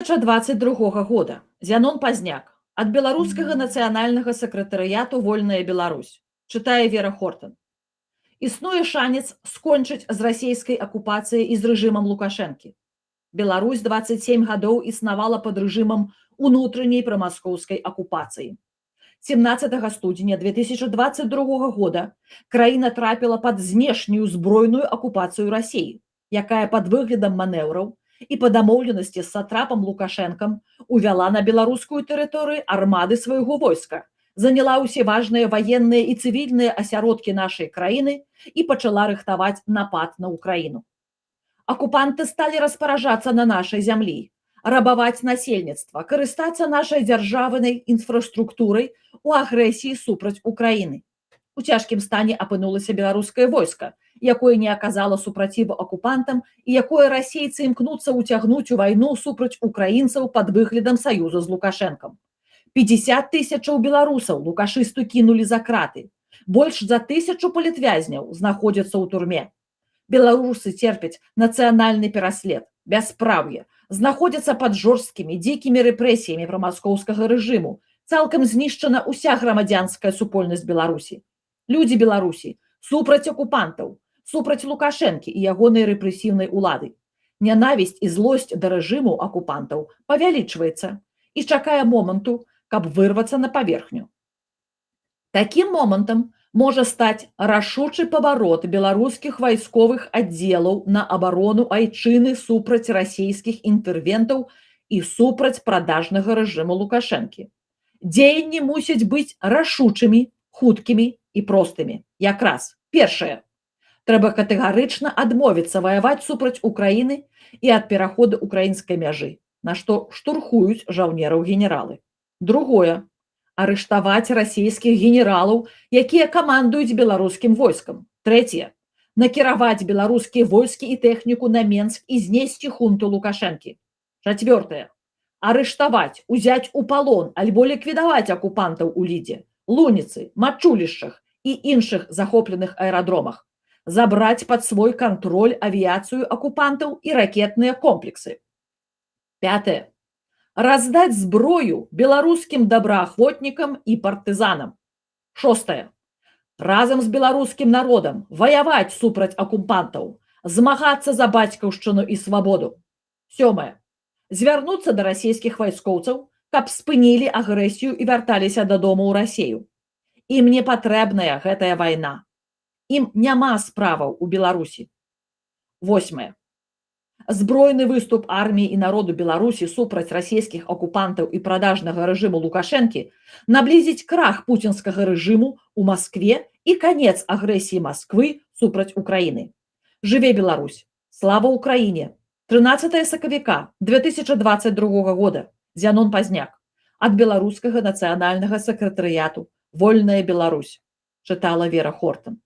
2022 года. Зянон Пазняк. Ад беларускага нацыянальнага сакратарыяту «Вольная Беларусь». Чытае Вера Хортон. Існуе шанец скончыць з расійскай акупацыяй і з рэжымам Лукашэнкі. Беларусь 27 гадоў існавала пад рэжымам унутранняй прамаскоўскай акупацыі. 17 студзеня 2022 года краіна трапіла пад знешнюю збройную акупацыю Расіі, якая пад выглядам манеўраў і па дамоўленасці з сатрапам Лукашэнкам увяла на беларускую тэрыторыю армады свайго войска, заняла ўсе важныя ваенныя і цывільныя асяродкі нашай краіны і пачала рыхтаваць напад на Украіну. Акупанты сталі распаражацца на нашай зямлі, рабаваць насельніцтва, карыстацца нашай дзяржавнай інфраструктурай у агрэсіі супраць Украіны. У цяжкім стане апынулася беларускае войска, якое не аказала супраціву акупантам і якое расейцы імкнуцца ўцягнуць у вайну супраць украінцаў пад выглядам саюза з Лукашэнкам. 50 тысячаў беларусаў лукашысту кінулі за краты. Больш за 1000 палітвязняў знаходзяцца ў турме. Беларусы церпяць нацыянальны пераслед, бяспраўе, знаходзяцца пад жорсткімі, дзікімі рэпрэсіямі прамаскоўскага рэжыму. Цалкам знішчана ўся грамадзянская супольнасць Беларусі. Людзі Беларусі супраць акупантаў, супраць Лукашэнкі і ягонай рэпрэсіўнай улады. Нянавісць і злосць да рэжыму акупантаў павялічваецца і чакае моманту, каб вырвацца на паверхню. Такім момантам можа стаць рашучы паварот беларускіх вайсковых аддзелаў на абарону айчыны супраць расійскіх інтэрвентаў і супраць прадажнага рэжыму Лукашэнкі. Дзеянні мусяць быць рашучымі, хуткімі і простымі. Якраз першае. Трэба катэгарычна адмовіцца ваяваць супраць Украіны і ад пераходу украінскай мяжы, на што штурхуюць жаўнераў генералы. Другое. Арыштаваць расійскіх генералаў, якія камандуюць беларускім войскам. Трэцяе. Накіраваць беларускія войскі і тэхніку на Менск і знесці хунту Лукашэнкі. Чацвёртае. Арыштаваць, узяць у палон альбо ліквідаваць акупантаў у Лідзе, Луніцы, Мачулішчах і іншых захопленых аэрадромах. Забраць пад свой кантроль авіяцыю акупантаў і ракетныя комплексы. Пятае. Раздаць зброю беларускім добраахвотнікам і партызанам. Шостае. Разам з беларускім народам ваяваць супраць акупантаў, змагацца за бацькаўшчыну і свабоду. Сёмае. Звярнуцца да расійскіх вайскоўцаў, каб спынілі агрэсію і вярталіся дадому ў Расію. Ім не патрэбная гэтая вайна. Ім няма справаў у Беларусі. Восьмае. Збройны выступ арміі і народу Беларусі супраць расійскіх акупантаў і прадажнага рэжыму Лукашэнкі наблізіць крах пуцінскага рэжыму ў Маскве і канец агрэсіі Масквы супраць Украіны. Жыве Беларусь! Слава Украіне! 13 сакавіка 2022 года. Зянон Пазняк. Ад беларускага нацыянальнага сакратарыяту «Вольная Беларусь». Чытала Вера Хортон.